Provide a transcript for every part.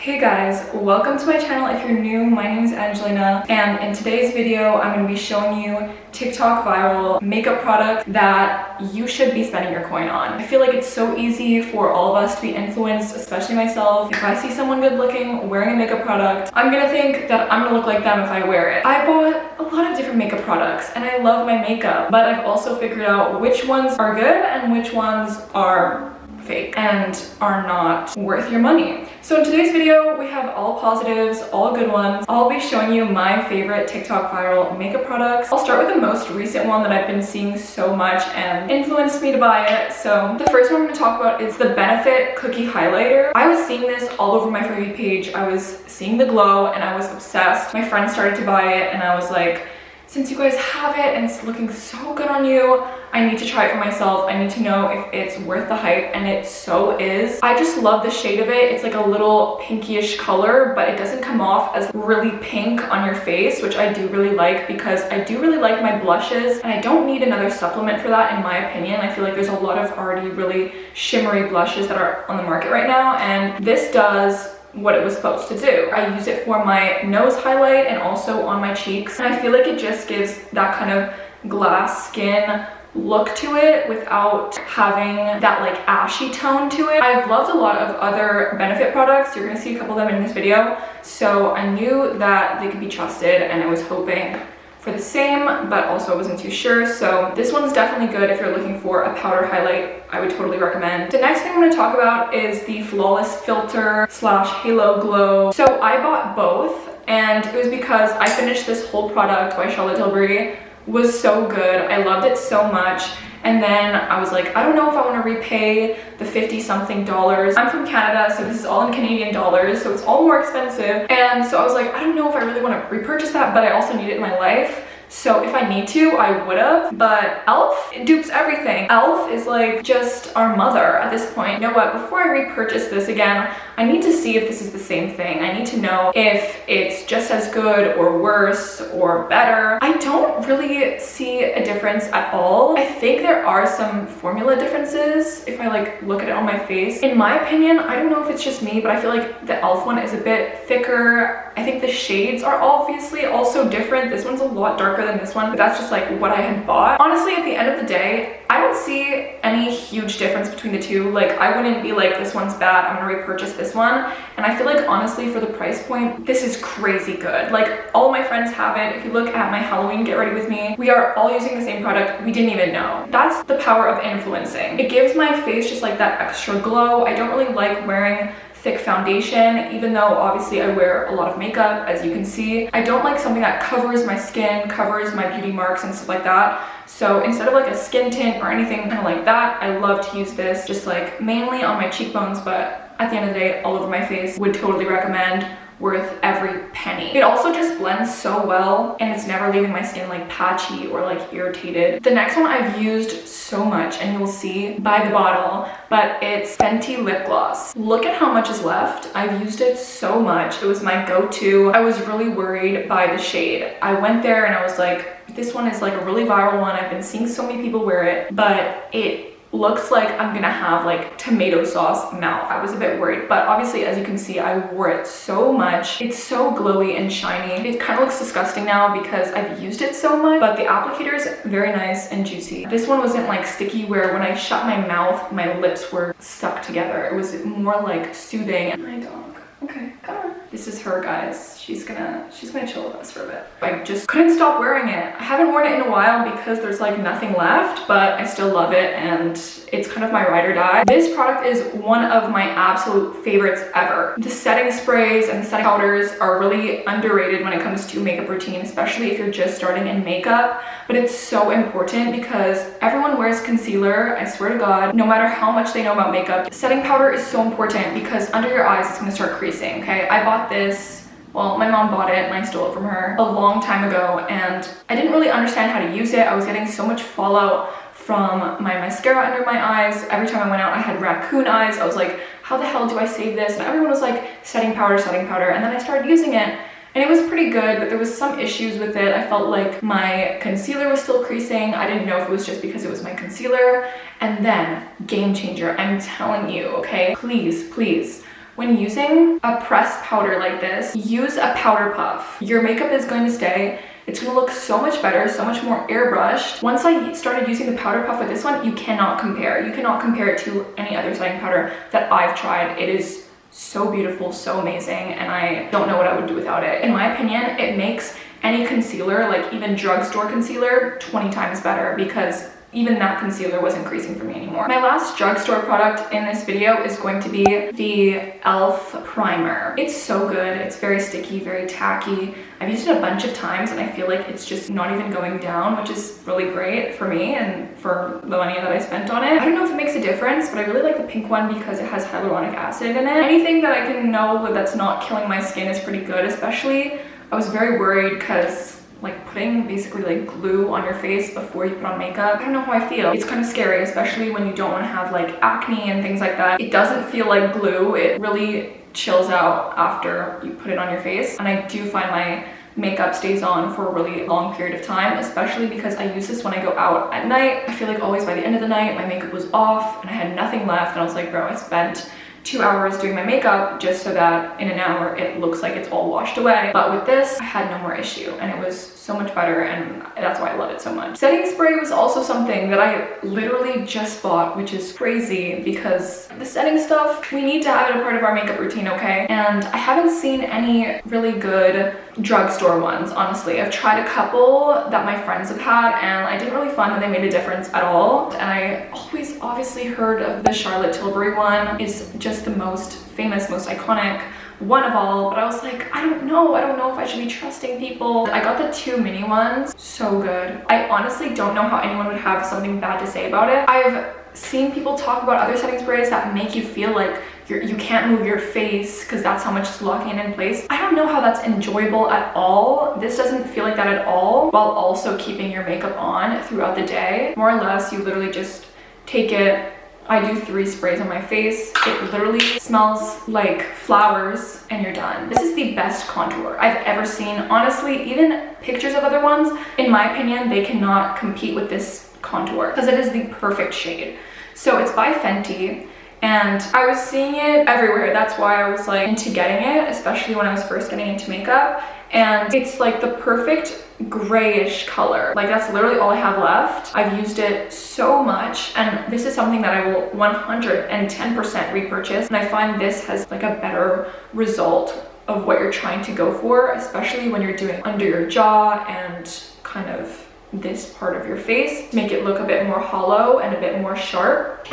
Hey guys, welcome to my channel. If you're new, my name is Angelina, and in today's video I'm going to be showing you TikTok viral makeup products that you should be spending your coin on. I feel like it's so easy for all of us to be influenced, especially myself. If I see someone good looking wearing a makeup product, I'm gonna think that I'm gonna look like them if I wear it. I bought a lot of different makeup products and I love my makeup, but I've also figured out which ones are good and which ones are fake and are not worth your money. So in today's video, we have all positives, all good ones. I'll be showing you my favorite TikTok viral makeup products. I'll start with the most recent one that I've been seeing so much and influenced me to buy it. So the first one I'm going to talk about is the Benefit Cookie Highlighter. I was seeing this all over my For You page. I was seeing the glow and I was obsessed. My friend started to buy it and I was like, since you guys have it and it's looking so good on you, I need to try it for myself. I need to know if it's worth the hype, and it so is. I just love the shade of it. It's like a little pinkish color, but it doesn't come off as really pink on your face, which I do really like because I do really like my blushes and I don't need another supplement for that in my opinion. I feel like there's a lot of already really shimmery blushes that are on the market right now, and this does what it was supposed to do. I use it for my nose highlight and also on my cheeks, and I feel like it just gives that kind of glass skin look to it without having that like ashy tone to it. I've loved a lot of other Benefit products. You're gonna see a couple of them in this video, so I knew that they could be trusted and I was hoping for the same, but also I wasn't too sure. So this one's definitely good if you're looking for a powder highlight. I would totally recommend. The next thing I'm going to talk about is the Flawless Filter slash Halo Glow. So I bought both, and it was because I finished this whole product by Charlotte Tilbury. It was so good. I loved it so much. And then I was like, I don't know if I want to repay the 50 something dollars. I'm from Canada, so this is all in Canadian dollars, so it's all more expensive. And so I was like, I don't know if I really want to repurchase that, but I also need it in my life. So if I need to, I would have, but e.l.f. dupes everything. e.l.f. is like just our mother at this point. You know what, before I repurchase this again, I need to see if this is the same thing. I need to know if it's just as good or worse or better. I don't really see a difference at all. I think there are some formula differences if I like look at it on my face. In my opinion, I don't know if it's just me, but I feel like the e.l.f. one is a bit thicker. I think the shades are obviously also different. This one's a lot darker than this one, but that's just like what I had bought. Honestly, at the end of the day, I don't see any huge difference between the two. Like, I wouldn't be like, this one's bad, I'm gonna repurchase this one. And I feel like honestly, for the price point, this is crazy good. Like, all my friends have it. If you look at my Halloween Get Ready With Me, we are all using the same product. We didn't even know. That's the power of influencing. It gives my face just like that extra glow. I don't really like wearing thick foundation, even though obviously I wear a lot of makeup, as you can see. I don't like something that covers my skin, covers my beauty marks and stuff like that. So instead of like a skin tint or anything kind of like that, I love to use this just like mainly on my cheekbones, but at the end of the day, all over my face. Would totally recommend. Worth every penny. It also just blends so well and it's never leaving my skin like patchy or like irritated. The next one I've used so much, and you'll see by the bottle, but it's Fenty lip gloss. Look at how much is left. I've used it so much. It was my go-to. I was really worried by the shade. I went there and I was like, this one is like a really viral one. I've been seeing so many people wear it, but it looks like I'm gonna have like tomato sauce mouth. I was a bit worried, but obviously, as you can see, I wore it so much. It's so glowy and shiny. It kind of looks disgusting now because I've used it so much, but the applicator is very nice and juicy. This one wasn't like sticky where when I shut my mouth, my lips were stuck together. It was more like soothing. My dog. Okay, come on. This is her, guys. She's gonna chill with us for a bit. I just couldn't stop wearing it. I haven't worn it in a while because there's like nothing left, but I still love it and it's kind of my ride or die. This product is one of my absolute favorites ever. The setting sprays and the setting powders are really underrated when it comes to makeup routine, especially if you're just starting in makeup, but it's so important because everyone wears concealer, I swear to God, no matter how much they know about makeup. Setting powder is so important because under your eyes, it's gonna start creasing, okay? I bought this, well, my mom bought it and I stole it from her a long time ago, and I didn't really understand how to use it. I was getting so much fallout from my mascara under my eyes. Every time I went out, I had raccoon eyes. I was like, how the hell do I save this? And everyone was like, setting powder, setting powder. And then I started using it and it was pretty good, but there was some issues with it. I felt like my concealer was still creasing. I didn't know if it was just because it was my concealer. And then, game changer, I'm telling you, okay? Please, please, when using a pressed powder like this, use a powder puff. Your makeup is going to stay. It's gonna look so much better, so much more airbrushed. Once I started using the powder puff with this one, you cannot compare. You cannot compare it to any other setting powder that I've tried. It is so beautiful, so amazing, and I don't know what I would do without it. In my opinion, it makes any concealer, like even drugstore concealer, 20 times better, because even that concealer wasn't creasing for me anymore. My last drugstore product in this video is going to be the e.l.f. primer. It's so good. It's very sticky, very tacky. I've used it a bunch of times and I feel like it's just not even going down, which is really great for me and for the money that I spent on it. I don't know if it makes a difference, but I really like the pink one because it has hyaluronic acid in it. Anything that I can know that's not killing my skin is pretty good, especially I was very worried because like putting basically like glue on your face before you put on makeup, I don't know how I feel. It's kind of scary, especially when you don't want to have like acne and things like that. It doesn't feel like glue. It really chills out after you put it on your face. And I do find my makeup stays on for a really long period of time, especially because I use this when I go out at night. I feel like always by the end of the night, my makeup was off and I had nothing left. And I was like, bro, I spent 2 hours doing my makeup just so that in an hour it looks like it's all washed away. But with this, I had no more issue and it was so much better, and that's why I love it so much. Setting spray was also something that I literally just bought, which is crazy because the setting stuff, we need to have it a part of our makeup routine, okay? And I haven't seen any really good drugstore ones, honestly. I've tried a couple that my friends have had and I didn't really find that they made a difference at all. And I always obviously heard of the Charlotte Tilbury one. It's just the most famous, most iconic one of all, but I was like, I don't know if I should be trusting people. I got the 2 mini ones, so good. I honestly don't know how anyone would have something bad to say about it. I've seen people talk about other setting sprays that make you feel like you can't move your face because that's how much it's locking in place. I don't know how that's enjoyable at all. This doesn't feel like that at all, while also keeping your makeup on throughout the day. More or less, you literally just take it. I do 3 sprays on my face. It literally smells like flowers and you're done. This is the best contour I've ever seen. Honestly, even pictures of other ones, in my opinion, they cannot compete with this contour because it is the perfect shade. So it's by Fenty and I was seeing it everywhere. That's why I was like into getting it, especially when I was first getting into makeup. And it's like the perfect grayish color. Like that's literally all I have left. I've used it so much and this is something that I will 110% repurchase. And I find this has like a better result of what you're trying to go for, especially when you're doing under your jaw and kind of this part of your face. Make it look a bit more hollow and a bit more sharp.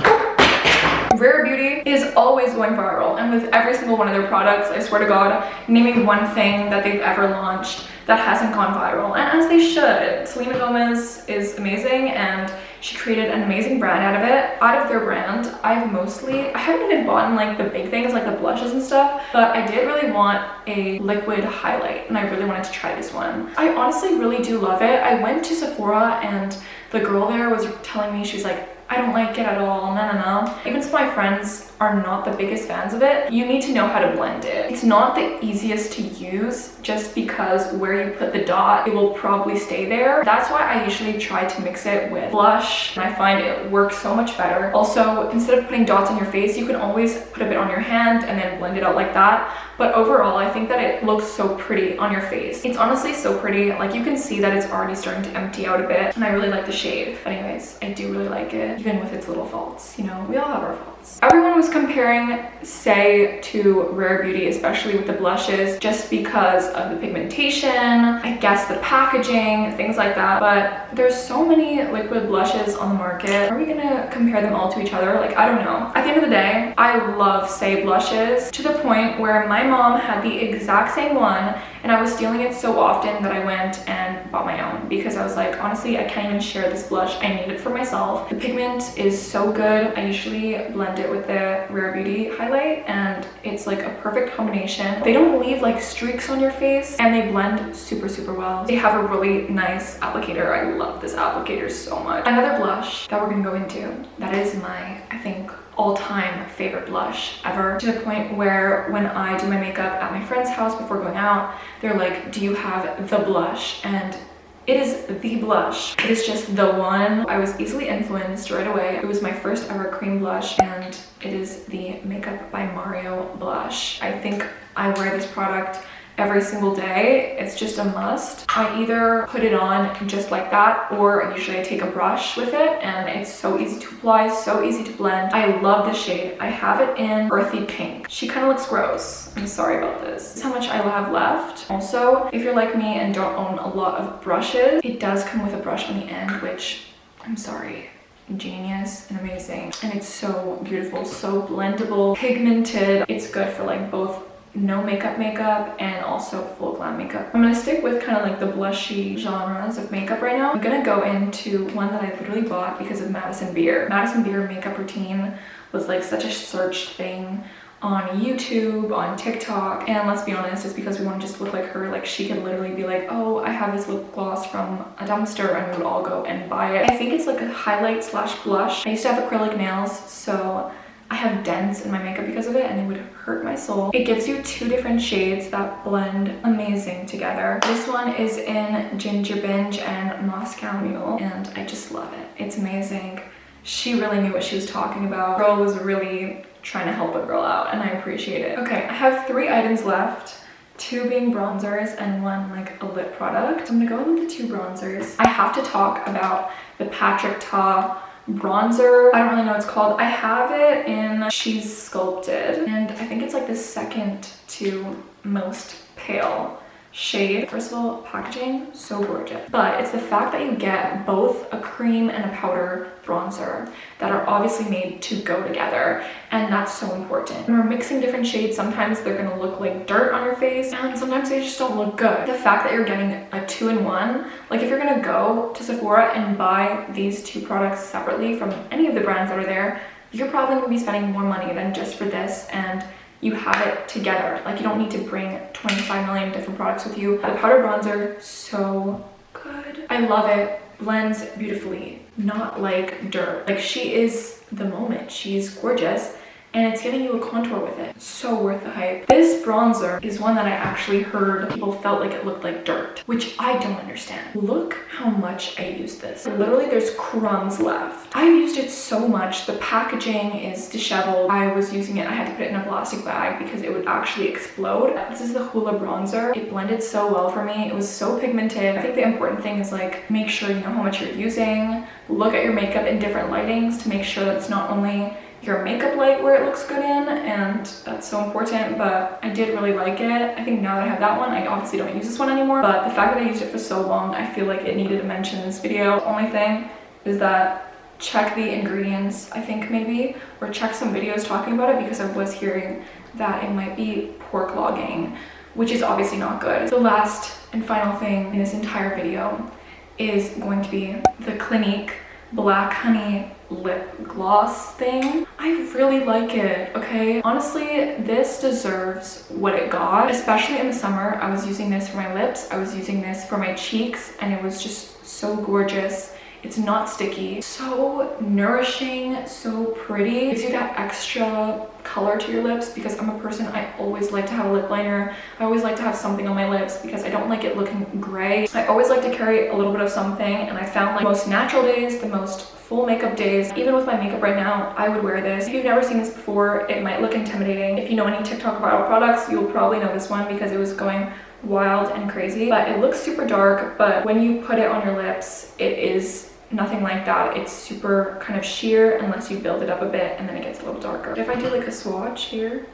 Rare Beauty is always going viral, and with every single one of their products, I swear to God, name me one thing that they've ever launched that hasn't gone viral, and as they should. Selena Gomez is amazing and she created an amazing brand out of it. Out of their brand, I haven't even bought like the big things like the blushes and stuff, but I did really want a liquid highlight and I really wanted to try this one. I honestly really do love it. I went to Sephora and the girl there was telling me, she's like, I don't like it at all, no. Even if my friends are not the biggest fans of it, you need to know how to blend it. It's not the easiest to use just because where you put the dot, it will probably stay there. That's why I usually try to mix it with blush and I find it works so much better. Also, instead of putting dots on your face, you can always put a bit on your hand and then blend it out like that. But overall, I think that it looks so pretty on your face. It's honestly so pretty. Like you can see that it's already starting to empty out a bit and I really like the shade. But anyways, I do really like it, even with its little faults. You know, we all have our faults. Everyone was comparing Saie to Rare Beauty, especially with the blushes, just because of the pigmentation, I guess the packaging, things like that. But there's so many liquid blushes on the market. Are we gonna compare them all to each other? Like, I don't know. At the end of the day, I love Saie blushes to the point where my mom had the exact same one and I was stealing it so often that I went and bought my own because I was like, honestly, I can't even share this blush. I need it for myself. The pigment is so good. I usually blend it with the Rare Beauty highlight and it's like a perfect combination. They don't leave like streaks on your face and they blend super, super well. They have a really nice applicator. I love this applicator so much. Another blush that we're gonna go into, that is my, I think, all-time favorite blush ever, to the point where when I do my makeup at my friend's house before going out, they're like, do you have the blush? And It is the blush. It is just the one. I was easily influenced right away. It was my first ever cream blush, and it is the Makeup by Mario blush. I think I wear this product every single day. It's just a must. I either put it on just like that, or usually I take a brush with it, and it's so easy to apply, so easy to blend. I love the shade. I have it in earthy pink. She kind of looks gross. I'm sorry about this. This is how much I have left. Also, if you're like me and don't own a lot of brushes, it does come with a brush on the end, which, I'm sorry, genius and amazing. And it's so beautiful, so blendable, pigmented. It's good for like both no makeup and also full glam makeup. I'm gonna stick with kind of like the blushy genres of makeup right now. I'm gonna go into one that I literally bought because of Madison Beer. Madison Beer makeup routine was like such a searched thing on YouTube, on TikTok, and let's be honest, it's because we want to just look like her. Like, she could literally be like, oh, I have this lip gloss from a dumpster, and we would all go and buy it. I think it's like a highlight slash blush. I used to have acrylic nails, so I have dents in my makeup because of it, and it would hurt my soul. It gives you 2 different shades that blend amazing together. This one is in Ginger Binge and Moscow Mule, and I just love it. It's amazing. She really knew what she was talking about. Girl was really trying to help a girl out, and I appreciate it. Okay, I have 3 items left. 2 being bronzers and 1 like a lip product. I'm gonna go in with the 2 bronzers. I have to talk about the Patrick Ta bronzer. I don't really know what it's called. I have it in She's Sculpted, and I think it's like the second to most pale shade. First of all, packaging, so gorgeous. But it's the fact that you get both a cream and a powder bronzer that are obviously made to go together, and that's so important. When we're mixing different shades, sometimes they're gonna look like dirt on your face, and sometimes they just don't look good. The fact that you're getting a 2-in-1, like if you're gonna go to Sephora and buy these 2 products separately from any of the brands that are there, you're probably gonna be spending more money than just for this, and you have it together. Like, you don't need to bring 25 million different products with you. The powder bronzer, so good. I love it. Blends beautifully, not like dirt. Like, she is the moment. She's gorgeous, and it's giving you a contour with it. So worth the hype. This bronzer is one that I actually heard people felt like it looked like dirt, which I don't understand. Look how much I use this. Literally, there's crumbs left. I've used it so much. The packaging is disheveled. I was using it, I had to put it in a plastic bag because it would actually explode. This is the Hoola bronzer. It blended so well for me. It was so pigmented. I think the important thing is like, make sure you know how much you're using. Look at your makeup in different lightings to make sure that it's not only your makeup light where it looks good in, and that's so important. But I did really like it. I think now that I have that one, I obviously don't use this one anymore, but the fact that I used it for so long, I feel like it needed to mention in this video. The only thing is that check the ingredients, I think maybe, or check some videos talking about it, because I was hearing that it might be pore clogging, which is obviously not good. The last and final thing in this entire video is going to be the Clinique Black Honey lip gloss thing. I really like it, okay? Honestly, this deserves what it got, especially in the summer. I was using this for my lips, I was using this for my cheeks, and it was just so gorgeous. It's not sticky, so nourishing, so pretty. It gives you that extra color to your lips, because I'm a person, I always like to have a lip liner. I always like to have something on my lips because I don't like it looking gray. I always like to carry a little bit of something, and I found like the most natural days, the most full makeup days, even with my makeup right now, I would wear this. If you've never seen this before, it might look intimidating. If you know any TikTok viral products, you'll probably know this one because it was going wild and crazy. But it looks super dark, but when you put it on your lips, it is nothing like that. It's super kind of sheer unless you build it up a bit, and then it gets a little darker. If I do like a swatch here,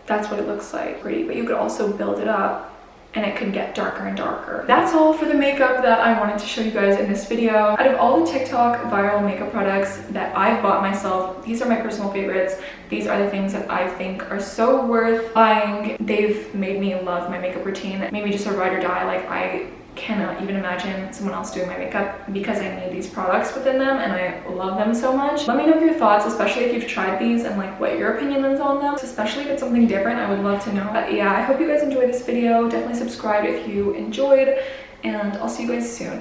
that's what it looks like. Pretty, but you could also build it up and it could get darker and darker. That's all for the makeup that I wanted to show you guys in this video. Out of all the TikTok viral makeup products that I've bought myself, these are my personal favorites. These are the things that I think are so worth buying. They've made me love my makeup routine. Maybe just a ride or die. Like, I cannot even imagine someone else doing my makeup because I need these products within them, and I love them so much. Let me know your thoughts, especially if you've tried these, and like what your opinion is on them, especially if it's something different. I would love to know. But yeah, I hope you guys enjoyed this video. Definitely subscribe if you enjoyed, and I'll see you guys soon.